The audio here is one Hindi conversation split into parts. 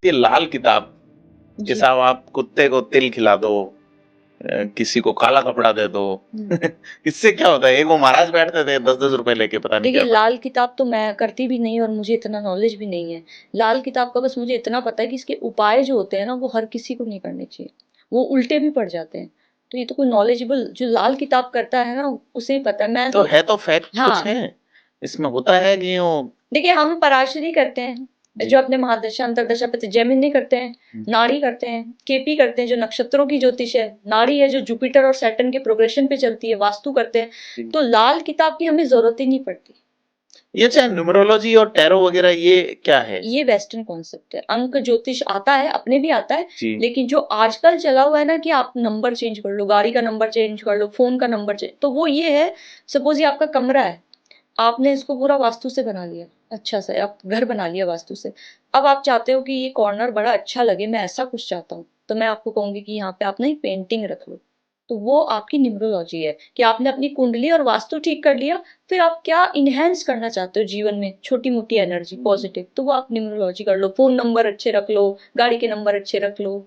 ये लाल किताब कि जी। साहब आप कुत्ते को तिल खिला दो, किसी को काला कपड़ा दे दो। इससे क्या होता है? एक वो महाराज बैठते थे 10-10 रुपए लेके, पता नहीं देखिए, क्या लाल किताब तो मैं करती भी नहीं और मुझे इतना नॉलेज भी नहीं है। लाल किताब का बस मुझे इतना पता है कि इसके उपाय जो होते हैं ना, वो हर किसी को नहीं करने चाहिए। वो उल्टे भी पड़ जाते हैं। तो ये तो कोई नॉलेजेबल जो लाल किताब करता है ना, उसे ही पता है। मैं तो तो है, तो फैक्ट कुछ हाँ, है इसमें, होता है कि वो। देखिए हम पराशरी करते हैं, जी। जो अपने महादशा अंतरदशा पे जैमिनी करते हैं, नाड़ी करते हैं, केपी करते हैं जो नक्षत्रों की ज्योतिष है, नाड़ी है जो जुपिटर और सैटर्न के प्रोग्रेशन पे चलती है, वास्तु करते हैं। तो लाल किताब की हमें जरूरत ही नहीं पड़ती। ये चाहे न्यूमरोलॉजी और टैरो वगैरह, ये क्या है? ये वेस्टर्न कॉन्सेप्ट है। अंक ज्योतिष आता है, अपने भी आता है, जी। लेकिन जो आजकल चला हुआ है ना कि आप नंबर चेंज कर लो, गाड़ी का नंबर चेंज कर लो, फोन का नंबर चेंज, तो वो ये है, सपोज ये आपका कमरा है, आपने इसको पूरा वास्तु से बना लिया, अच्छा सा आप घर बना लिया वास्तु से। अब आप चाहते हो कि ये कॉर्नर बड़ा अच्छा लगे, मैं ऐसा कुछ चाहता हूँ, तो मैं आपको कहूंगी कि यहाँ पे आप ना एक पेंटिंग रख लो। तो वो आपकी न्यूमरोलॉजी है कि आपने अपनी कुंडली और वास्तु ठीक कर लिया। फिर आप क्या इनहेंस करना चाहते हो जीवन में, छोटी मोटी एनर्जी पॉजिटिव, तो वो आप न्यूमरोलॉजी कर लो, फोन नंबर अच्छे रख लो, गाड़ी के नंबर अच्छे रख लो।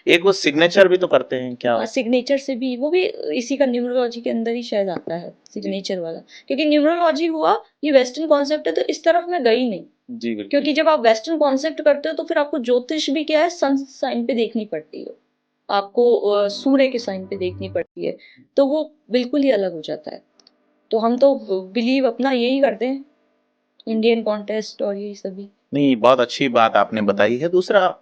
एक वो सिग्नेचर भी तो करते हैं क्या? सिग्नेचर से भी, वो भी इसी का न्यूमरोलॉजी के अंदर ही शायद आता है सिग्नेचर वाला। क्योंकि न्यूमरोलॉजी हुआ, ये वेस्टर्न कॉन्सेप्ट है, तो इस तरफ मैं गई नहीं। जी बिल्कुल। क्योंकि जब आप वेस्टर्न कॉन्सेप्ट करते हो तो फिर आपको ज्योतिष भी क्या है, सन साइन पे देखनी पड़ती है, आपको सूर्य के साइन पे देखनी पड़ती है, तो वो बिल्कुल ही अलग हो जाता है। तो हम तो बिलीव अपना यही करते हैं, इंडियन कॉन्टेस्ट और यही सभी। नहीं, बहुत अच्छी बात आपने बताई है। दूसरा,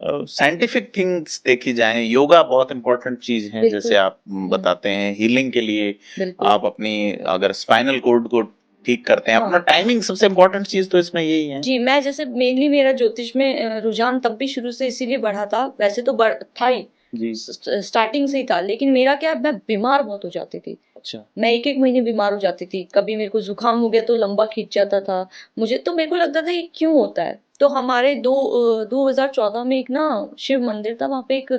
साइंटिफिक थिंग्स देखी जाए, योगा बहुत इंपॉर्टेंट चीज है, जैसे आप बताते हैं हीलिंग के लिए। बिल्कुल। आप अपनी अगर स्पाइनल कोड को ठीक करते हैं, अपना टाइमिंग सबसे इम्पोर्टेंट चीज तो इसमें यही है। जी, मैं जैसे मेनली मेरा ज्योतिष में रुझान तब भी शुरू से इसीलिए बढ़ा था, वैसे तो था ही, जी। स्टार्टिंग से ही था, लेकिन मेरा क्या, मैं बीमार बहुत हो जाती थी। अच्छा। मैं एक एक महीने बीमार हो जाती थी, कभी मेरे को जुकाम हो गया तो लंबा खींच जाता था। मुझे तो मेरे को लगता था ये क्यों होता है। तो हमारे 2014 में एक ना शिव मंदिर था, वहां पे एक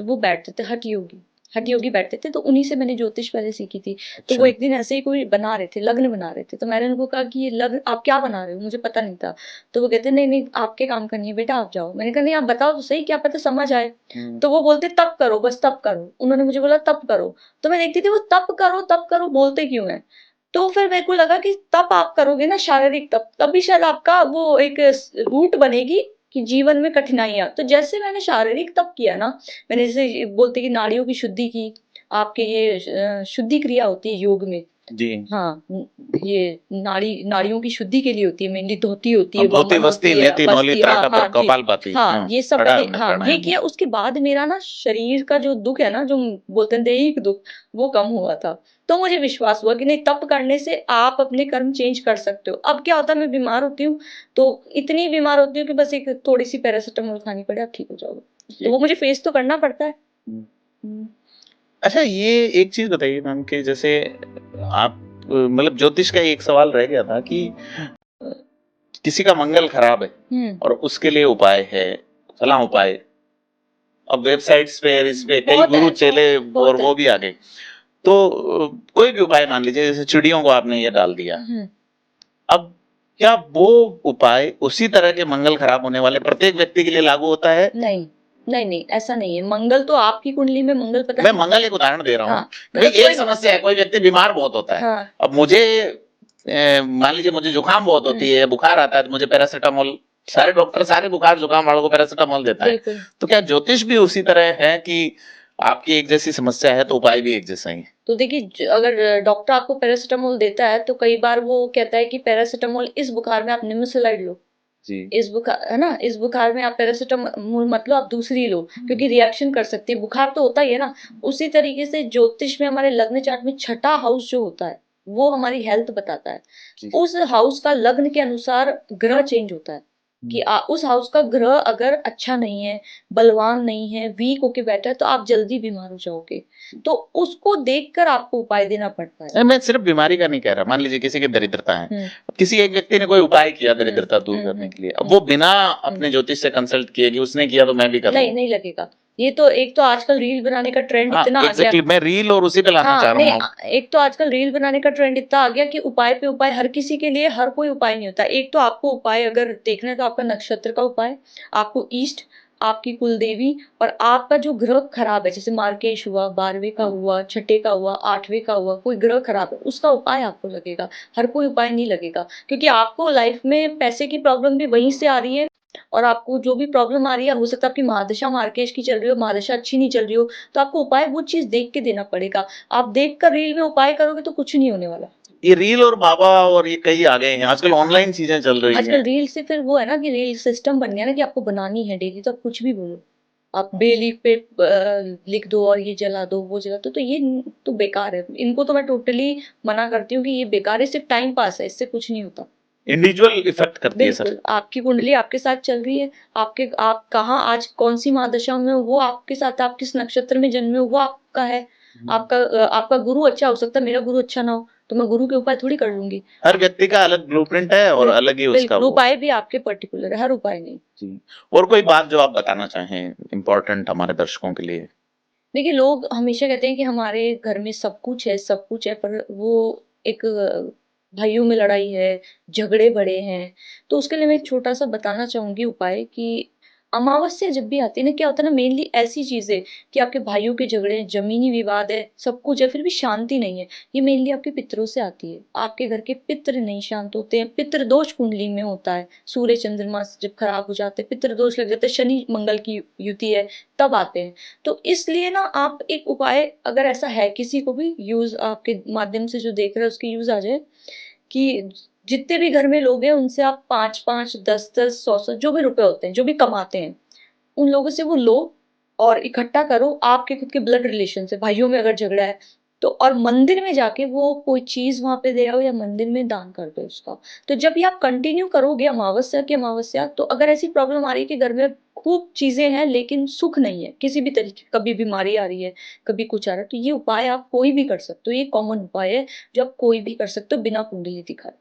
वो बैठते थे हठ योगी बैठते थे, तो उन्हीं से मैंने ज्योतिष पहले सीखी थी। तो वो एक दिन ऐसे ही कोई बना रहे थे, लग्न बना रहे थे, तो मैंने उनको कहा कि ये लग्न आप क्या बना रहे हो, मुझे पता नहीं था। तो वो कहते नहीं नहीं, आपके काम करनी है बेटा, आप जाओ। मैंने कहा नहीं, आप बताओ तो सही, क्या पता समझ आए। तो वो बोलते तप करो, बस तप करो। उन्होंने मुझे बोला तप करो। तो मैं देखती थी वो तप करो बोलते क्यों है। तो फिर मेरे को लगा कि तप आप करोगे ना, शारीरिक तप, तभी शायद आपका वो एक रूट बनेगी कि जीवन में कठिनाइयां। तो जैसे मैंने शारीरिक तप किया ना, मैंने जैसे बोलते कि नाड़ियों की शुद्धि की, आपके ये शुद्धि क्रिया होती है योग में। जी। हाँ, ये नाड़ियों की शुद्धि के लिए होती है, मेनली धोती होती है, धोती वमन वस्ती होती है, नेति नौली बस्ती, हाँ त्राटा हाँ पर जी, कपालभाति। हाँ ये सब पढ़ा मैंने, हमने, हाँ ये प्राणायाम। किया। उसके बाद मेरा ना शरीर का जो दुख है ना, जो बोलते हैं दैहिक दुख, वो कम हुआ था। तो मुझे विश्वास हुआ कि नहीं, तप करने से आप अपने कर्म चेंज कर सकते हो। अब क्या होता है, मैं बीमार होती हूँ, तो इतनी बीमार होती हूँ कि बस एक थोड़ी सी पैरासिटामोल खानी पड़े, आप ठीक हो जाओगे। तो वो मुझे फेस तो करना पड़ता है। अच्छा, ये एक चीज बताइए मैम कि जैसे आप, मतलब ज्योतिष का एक सवाल रह गया था कि किसी का मंगल खराब है और उसके लिए उपाय है, फला उपाय। अब वेबसाइट्स पे, इस पे कई गुरु चेले और वो भी आ गए। तो कोई भी उपाय मान लीजिए, जैसे चिड़ियों को आपने ये डाल दिया, अब क्या वो उपाय उसी तरह के मंगल खराब होने वाले प्रत्येक व्यक्ति के लिए लागू होता है? नहीं नहीं नहीं, ऐसा नहीं है। मंगल तो आपकी कुंडली में मंगल पता मैं मंगल एक उदाहरण दे रहा हूँ। हाँ, भाई एक समस्या है, कोई व्यक्ति बीमार बहुत होता है। हाँ, अब मुझे मान लीजिए मुझे जुकाम बहुत होती है, बुखार आता है, तो मुझे पैरासिटामोल, सारे डॉक्टर सारे बुखार जुकाम वालों को पैरासिटामोल देता है। तो क्या ज्योतिष भी उसी तरह है कि आपकी एक जैसी समस्या है तो उपाय भी एक जैसा ही है? तो देखिए, अगर डॉक्टर आपको पैरासिटामोल देता है तो कई बार वो कहता है कि पैरासिटामोल इस बुखार में आप निमेसुलाइड लो, जी। इस बुखार है ना, इस बुखार में आप पैरासिटामोल मत लो, आप दूसरी लो, क्योंकि रिएक्शन कर सकती है, बुखार तो होता ही है ना। उसी तरीके से ज्योतिष में हमारे लग्न चार्ट में छठा हाउस जो होता है, वो हमारी हेल्थ बताता है। उस हाउस का लग्न के अनुसार ग्रह चेंज होता है कि उस हाउस का ग्रह अगर अच्छा नहीं है, बलवान नहीं है, वीक होके बैठा है, तो आप जल्दी बीमार हो जाओगे। तो उसको देखकर आपको उपाय देना पड़ता है। मैं सिर्फ बीमारी का नहीं कह रहा, मान लीजिए किसी की दरिद्रता है, अब किसी एक व्यक्ति ने कोई उपाय किया दरिद्रता दूर करने के लिए, अब वो बिना अपने ज्योतिष से कंसल्ट किए कि उसने किया तो मैं भी कर लूं। नहीं लगेगा। ये तो एक तो आजकल रील बनाने का ट्रेंड हाँ इतना आ गया। एग्जैक्टली, मैं रील और उसी पे लाना हाँ चाह रहा नहीं, हूँ। एक तो आजकल रील बनाने का ट्रेंड इतना आ गया कि उपाय पे उपाय, हर किसी के लिए हर कोई उपाय नहीं होता। एक तो आपको उपाय अगर देखना है तो आपका नक्षत्र का उपाय, आपको ईष्ट, आपकी कुल देवी, और आपका जो ग्रह खराब है, जैसे मार्केश हुआ, 12वें का हुआ, छठे का हुआ, 8वें का हुआ, कोई ग्रह खराब है उसका उपाय आपको लगेगा। हर कोई उपाय नहीं लगेगा, क्योंकि आपको लाइफ में पैसे की प्रॉब्लम भी वहीं से आ रही है, और आपको जो भी प्रॉब्लम आ रही है, हो सकता है आपकी महादशा मार्केश की चल रही हो, महादशा अच्छी नहीं चल रही हो, तो आपको उपाय वो चीज देख के देना पड़ेगा। आप देखकर रील में उपाय करोगे तो कुछ नहीं होने वाला। ये रील और बाबा और ये कई आ गए हैं आजकल, ऑनलाइन चीजें चल रही हैं। आजकल रील से फिर वो है ना कि रील सिस्टम बन गया ना कि आपको बनानी है डेली, तो आप कुछ भी बोलो, आप बेलीफ पे लिख दो और ये जला दो वो जला दो, तो ये तो बेकार है। इनको तो मैं टोटली मना करती हूँ कि ये बेकार है, सिर्फ टाइम पास है, इससे कुछ नहीं होता। इंडिविजुअल इफेक्ट करती है सर। बिल्कुल, आपकी कुंडली आपके साथ चल रही है, आप कहाँ आज कौन-सी महादशा में हो वो आपके साथ, आप किस नक्षत्र में जन्मे हो वो आपका है। आपका गुरु अच्छा हो सकता है, मेरा गुरु अच्छा ना हो, तो मैं गुरु के उपाय थोड़ी कर लूँगी। हर व्यक्ति का अलग ब्लूप्रिंट है और अलग ही उसका बिल्कुल, वो। उपाय भी आपके पर्टिकुलर है, हर उपाय नहीं। जी। और कोई बात जो आप बताना चाहें इम्पोर्टेंट हमारे दर्शकों के लिए? देखिए, लोग हमेशा कहते हैं कि हमारे घर में सब कुछ है, पर वो एक भाइयों में लड़ाई है, झगड़े बढ़े हैं, तो उसके लिए मैं एक छोटा-सा बताना चाहूँगी उपाय कि अमावस्या जब भी आती है ना, क्या होता है ना, मेनली ऐसी चीज़ें कि आपके भाइयों के झगड़े हैं, ज़मीनी विवाद है, सब कुछ है, फिर भी शांति नहीं है, ये मेनली आपके पितरों से आती है। आपके घर के पितृ नहीं शांत होते हैं, पितृ दोष कुंडली में होता है, सूर्य चंद्रमा जब खराब हो जाते हैं, पितृ दोष लग जाते हैं, शनि-मंगल की युति है, तब आते हैं। तो इसलिए ना आप एक उपाय, अगर ऐसा है किसी को भी यूज़ आपके माध्यम से जो देख रहे हैं उसकी यूज़ आ जाए, कि जितने भी घर में लोग हैं उनसे आप 5-5, 10-10, 100-100 जो भी रुपए होते हैं, जो भी कमाते हैं, उन लोगों से वो लो और इकट्ठा करो। आपके खुद के ब्लड रिलेशन से, भाइयों में अगर झगड़ा है, तो और मंदिर में जाके वो कोई चीज़ वहाँ पे दे आओ या मंदिर में दान कर दो उसका। तो जब ये आप कंटिन्यू करोगे अमावस्या की अमावस्या, तो अगर ऐसी प्रॉब्लम आ रही है कि घर में खूब चीज़ें हैं लेकिन सुख नहीं है, किसी भी तरीके, कभी बीमारी आ रही है, कभी कुछ आ रहा है, तो ये उपाय आप कोई भी कर सकते हो। ये कॉमन उपाय है जो आप कोई भी कर सकते हो बिना कुंडली दिखाए।